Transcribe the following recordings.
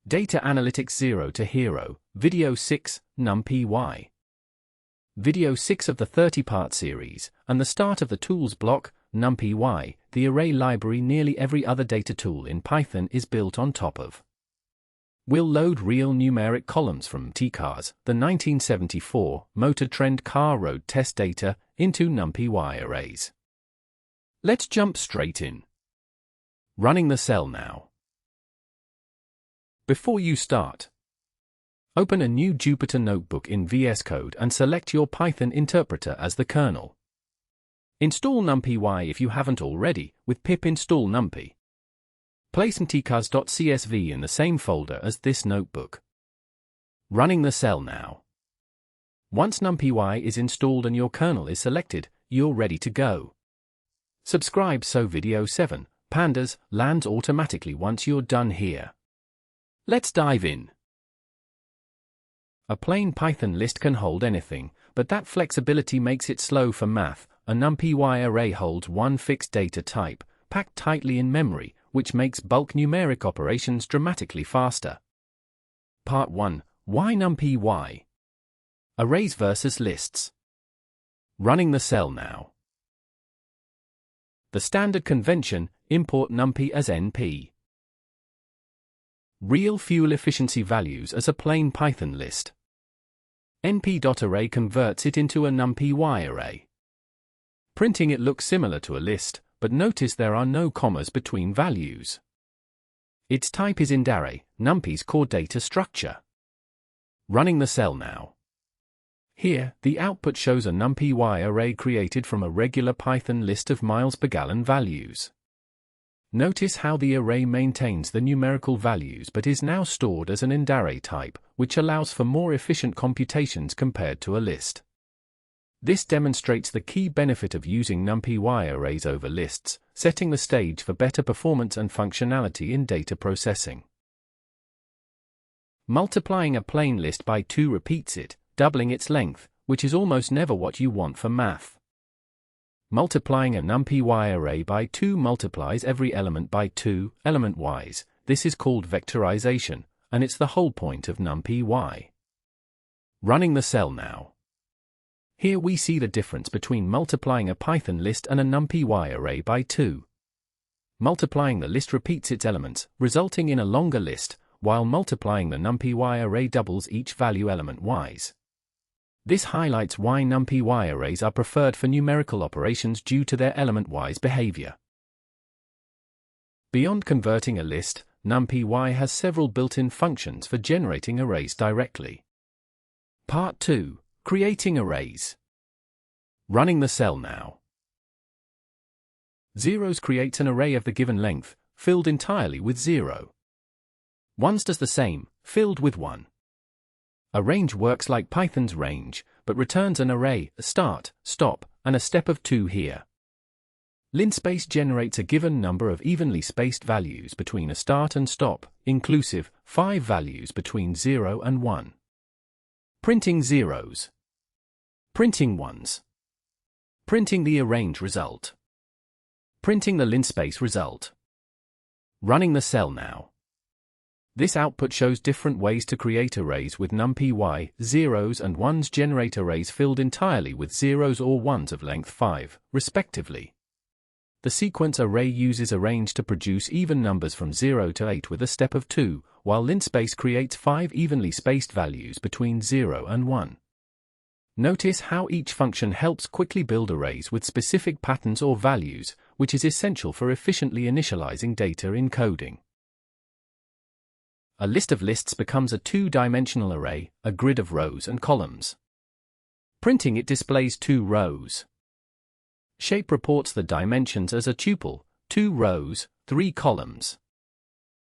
Data Analytics 0 to Hero, Video 6, NumPy. Video 6 of the 30-part series, and the start of the tools block, NumPy, the array library nearly every other data tool in Python is built on top of. We'll load real numeric columns from TCARs, the 1974 Motor Trend Car Road Test data, into NumPy arrays. Let's jump straight in. Running the cell now. Before you start, open a new Jupyter notebook in VS Code and select your Python interpreter as the kernel. Install NumPy if you haven't already, with pip install numpy. Place mtcars.csv in the same folder as this notebook. Running the cell now. Once NumPy is installed and your kernel is selected, you're ready to go. Subscribe so Video 7, Pandas, lands automatically once you're done here. Let's dive in. A plain Python list can hold anything, but that flexibility makes it slow for math. A NumPy array holds one fixed data type, packed tightly in memory, which makes bulk numeric operations dramatically faster. Part 1. Why NumPy? Arrays versus lists. Running the cell now. The standard convention, import NumPy as NP. Real fuel efficiency values as a plain Python list. np.array converts it into a NumPy array. Printing it looks similar to a list, but notice there are no commas between values. Its type is indarray, NumPy's core data structure. Running the cell now. Here, the output shows a NumPy array created from a regular Python list of miles per gallon values. Notice how the array maintains the numerical values but is now stored as an indarray type, which allows for more efficient computations compared to a list. This demonstrates the key benefit of using NumPy arrays over lists, setting the stage for better performance and functionality in data processing. Multiplying a plain list by 2 repeats it, doubling its length, which is almost never what you want for math. Multiplying a NumPy array by 2 multiplies every element by 2, element-wise. This is called vectorization, and it's the whole point of NumPy. Running the cell now. Here we see the difference between multiplying a Python list and a NumPy array by 2. Multiplying the list repeats its elements, resulting in a longer list, while multiplying the NumPy array doubles each value element-wise. This highlights why NumPy arrays are preferred for numerical operations due to their element-wise behavior. Beyond converting a list, NumPy has several built-in functions for generating arrays directly. Part 2. Creating arrays. Running the cell now. Zeros creates an array of the given length, filled entirely with 0. Ones does the same, filled with 1. A range works like Python's range, but returns an array, a start, stop, and a step of 2 here. Linspace generates a given number of evenly spaced values between a start and stop, inclusive 5 values between 0 and 1. Printing zeros. Printing ones. Printing the arrange result. Printing the linspace result. Running the cell now. This output shows different ways to create arrays with NumPy. Zeros and ones generate arrays filled entirely with zeros or ones of length 5, respectively. The sequence array uses arrange to produce even numbers from 0 to 8 with a step of 2, while linspace creates 5 evenly spaced values between 0 and 1. Notice how each function helps quickly build arrays with specific patterns or values, which is essential for efficiently initializing data in coding. A list of lists becomes a 2-dimensional array, a grid of rows and columns. Printing it displays 2 rows. Shape reports the dimensions as a tuple, 2 rows, 3 columns.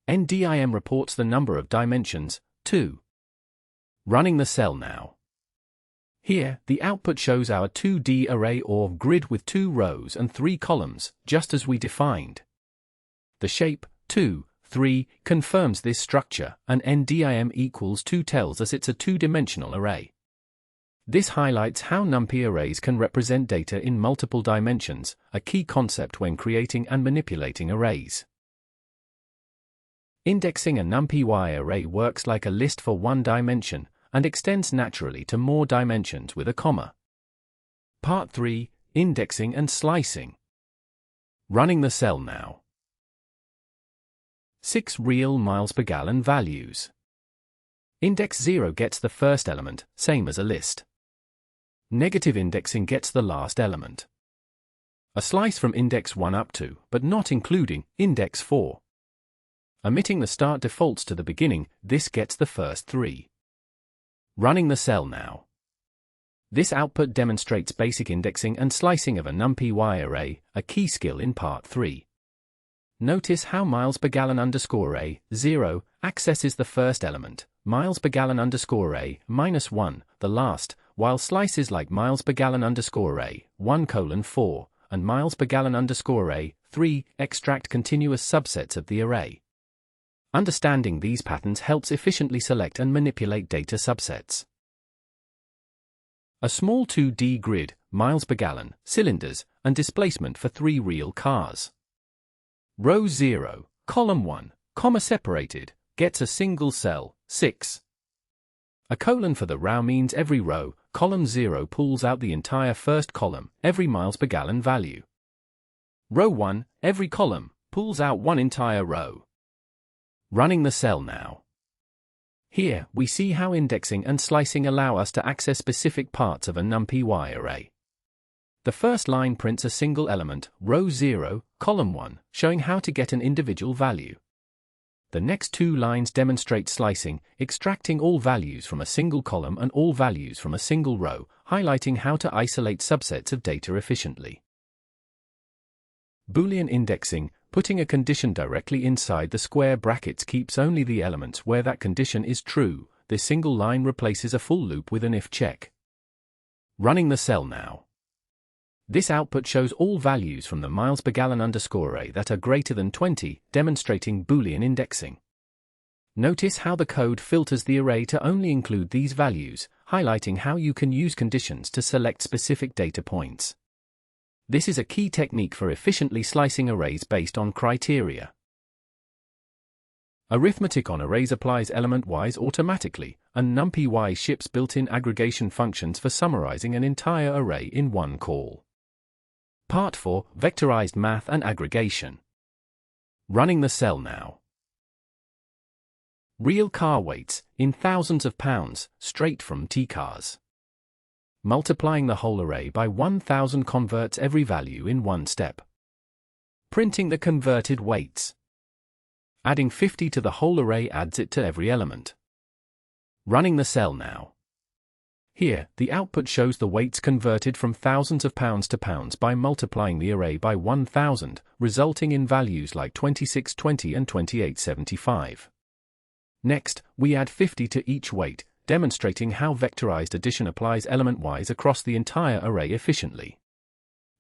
NDIM reports the number of dimensions, 2. Running the cell now. Here, the output shows our 2D array or grid with 2 rows and 3 columns, just as we defined. The shape, 2, 3, confirms this structure, and NDIM equals 2 tells us it's a 2-dimensional array. This highlights how NumPy arrays can represent data in multiple dimensions, a key concept when creating and manipulating arrays. Indexing a NumPy array works like a list for one dimension and extends naturally to more dimensions with a comma. Part 3. Indexing and slicing. Running the cell now. 6 real miles per gallon values. Index 0 gets the first element, same as a list. Negative indexing gets the last element. A slice from index 1 up to, but not including, index 4. Omitting the start defaults to the beginning, this gets the first 3. Running the cell now. This output demonstrates basic indexing and slicing of a NumPy array, a key skill in part 3. Notice how miles per gallon _a, 0, accesses the first element, miles per gallon _a, -1, the last, while slices like miles per gallon _a, 1:4, and miles per gallon _a, 3, extract continuous subsets of the array. Understanding these patterns helps efficiently select and manipulate data subsets. A small 2D grid, miles per gallon, cylinders, and displacement for 3 real cars. Row 0, column 1, comma separated, gets a single cell, 6. A colon for the row means every row, column 0 pulls out the entire first column, every miles per gallon value. Row 1, every column, pulls out one entire row. Running the cell now. Here, we see how indexing and slicing allow us to access specific parts of a NumPy array. The first line prints a single element, row 0, column 1, showing how to get an individual value. The next 2 lines demonstrate slicing, extracting all values from a single column and all values from a single row, highlighting how to isolate subsets of data efficiently. Boolean indexing, putting a condition directly inside the square brackets keeps only the elements where that condition is true. This single line replaces a full loop with an if check. Running the cell now. This output shows all values from the miles per gallon _a that are greater than 20, demonstrating Boolean indexing. Notice how the code filters the array to only include these values, highlighting how you can use conditions to select specific data points. This is a key technique for efficiently slicing arrays based on criteria. Arithmetic on arrays applies element-wise automatically, and NumPy ships built-in aggregation functions for summarizing an entire array in one call. Part 4. Vectorized math and aggregation. Running the cell now. Real car weights, in thousands of pounds, straight from T-cars. Multiplying the whole array by 1000 converts every value in one step. Printing the converted weights. Adding 50 to the whole array adds it to every element. Running the cell now. Here, the output shows the weights converted from thousands of pounds to pounds by multiplying the array by 1000, resulting in values like 2620 and 2875. Next, we add 50 to each weight, demonstrating how vectorized addition applies element-wise across the entire array efficiently.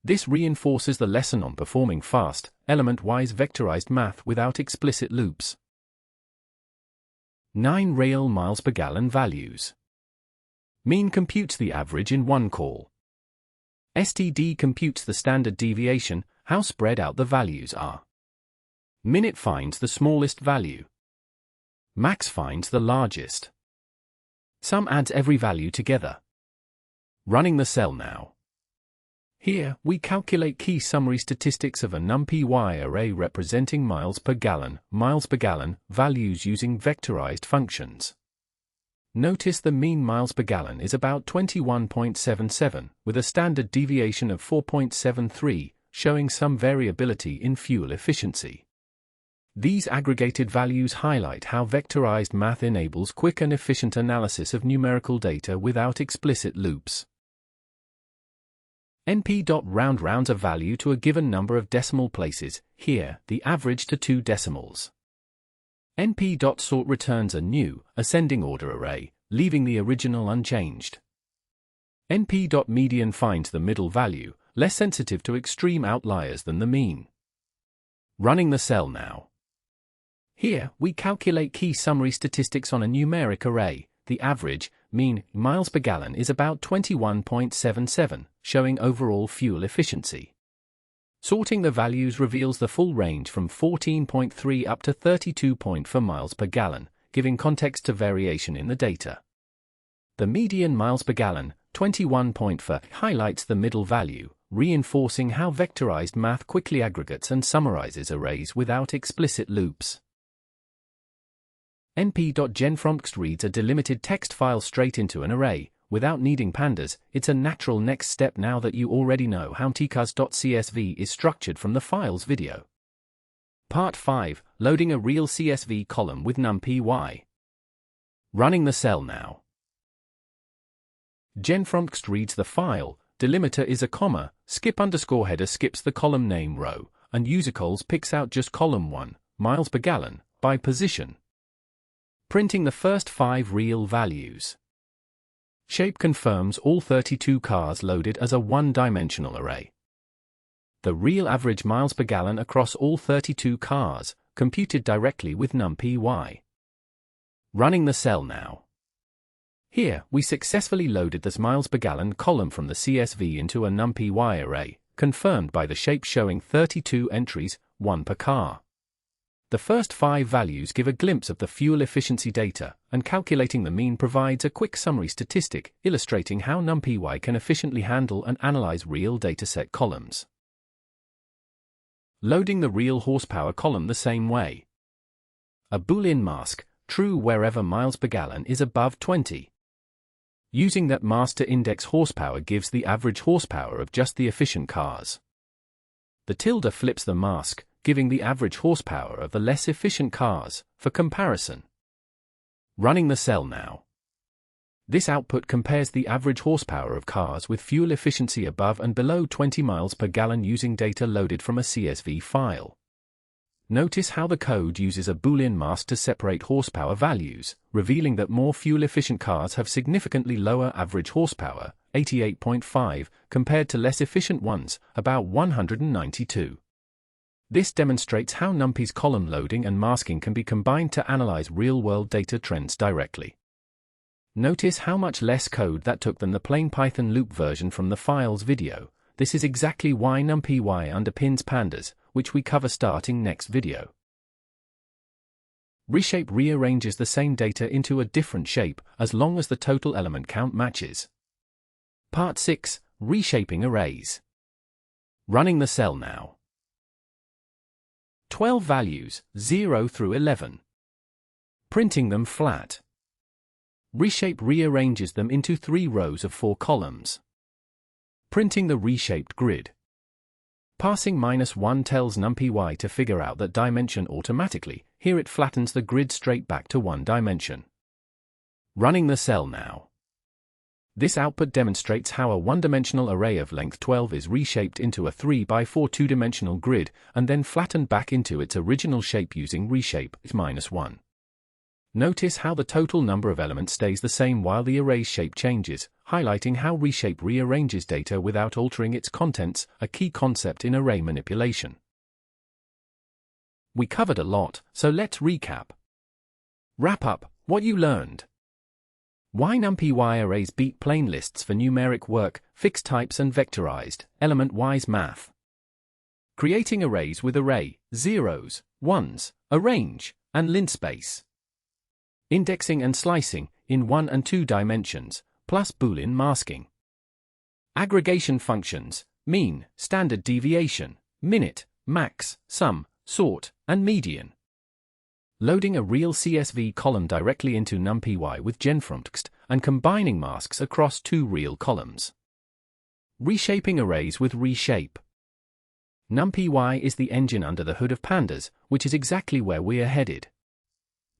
This reinforces the lesson on performing fast, element-wise vectorized math without explicit loops. 9 real miles per gallon values. Mean computes the average in one call. STD computes the standard deviation, how spread out the values are. Minute finds the smallest value. Max finds the largest. Sum adds every value together. Running the cell now. Here, we calculate key summary statistics of a NumPy array representing miles per gallon, values using vectorized functions. Notice the mean miles per gallon is about 21.77, with a standard deviation of 4.73, showing some variability in fuel efficiency. These aggregated values highlight how vectorized math enables quick and efficient analysis of numerical data without explicit loops. NP.round rounds a value to a given number of decimal places, here, the average to 2 decimals. NP.sort returns a new, ascending order array, leaving the original unchanged. NP.median finds the middle value, less sensitive to extreme outliers than the mean. Running the cell now. Here, we calculate key summary statistics on a numeric array. The average, mean, miles per gallon is about 21.77, showing overall fuel efficiency. Sorting the values reveals the full range from 14.3 up to 32.4 miles per gallon, giving context to variation in the data. The median miles per gallon, 21.4, highlights the middle value, reinforcing how vectorized math quickly aggregates and summarizes arrays without explicit loops. np.genFromText reads a delimited text file straight into an array, without needing pandas. It's a natural next step now that you already know how tcars.csv is structured from the file's video. Part 5. Loading a real CSV column with NumPy. Running the cell now. genFromText reads the file, delimiter is a comma, skip_header skips the column name row, and usercols picks out just column 1, miles per gallon, by position. Printing the first 5 real values. Shape confirms all 32 cars loaded as a one-dimensional array. The real average miles per gallon across all 32 cars, computed directly with NumPy. Running the cell now. Here, we successfully loaded this miles per gallon column from the CSV into a NumPy array, confirmed by the shape showing 32 entries, 1 per car. The first 5 values give a glimpse of the fuel efficiency data, and calculating the mean provides a quick summary statistic, illustrating how NumPy can efficiently handle and analyze real dataset columns. Loading the real horsepower column the same way. A boolean mask, true wherever miles per gallon is above 20. Using that mask to index horsepower gives the average horsepower of just the efficient cars. The tilde flips the mask, giving the average horsepower of the less efficient cars, for comparison. Running the cell now. This output compares the average horsepower of cars with fuel efficiency above and below 20 miles per gallon using data loaded from a CSV file. Notice how the code uses a Boolean mask to separate horsepower values, revealing that more fuel-efficient cars have significantly lower average horsepower, 88.5, compared to less efficient ones, about 192. This demonstrates how NumPy's column loading and masking can be combined to analyze real-world data trends directly. Notice how much less code that took than the plain Python loop version from the file's video. This is exactly why NumPy underpins pandas, which we cover starting next video. Reshape rearranges the same data into a different shape, as long as the total element count matches. Part 6. Reshaping arrays. Running the cell now. 12 values, 0 through 11. Printing them flat. Reshape rearranges them into 3 rows of 4 columns. Printing the reshaped grid. Passing -1 tells NumPy to figure out that dimension automatically. Here it flattens the grid straight back to 1 dimension. Running the cell now. This output demonstrates how a one-dimensional array of length 12 is reshaped into a 3x4 two-dimensional grid, and then flattened back into its original shape using reshape -1. Notice how the total number of elements stays the same while the array's shape changes, highlighting how reshape rearranges data without altering its contents, a key concept in array manipulation. We covered a lot, so let's recap. Wrap up what you learned. Why NumPy arrays beat plain lists for numeric work, fixed types and vectorized, element-wise math. Creating arrays with array, zeros, ones, a range, and linspace. Indexing and slicing, in 1 and 2 dimensions, plus Boolean masking. Aggregation functions, mean, standard deviation, minute, max, sum, sort, and median. Loading a real CSV column directly into NumPy with genFromText, and combining masks across 2 real columns. Reshaping arrays with reshape. NumPy is the engine under the hood of pandas, which is exactly where we are headed.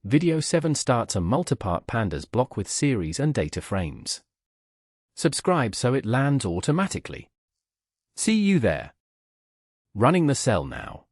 Video 7 starts a multipart pandas block with series and data frames. Subscribe so it lands automatically. See you there. Running the cell now.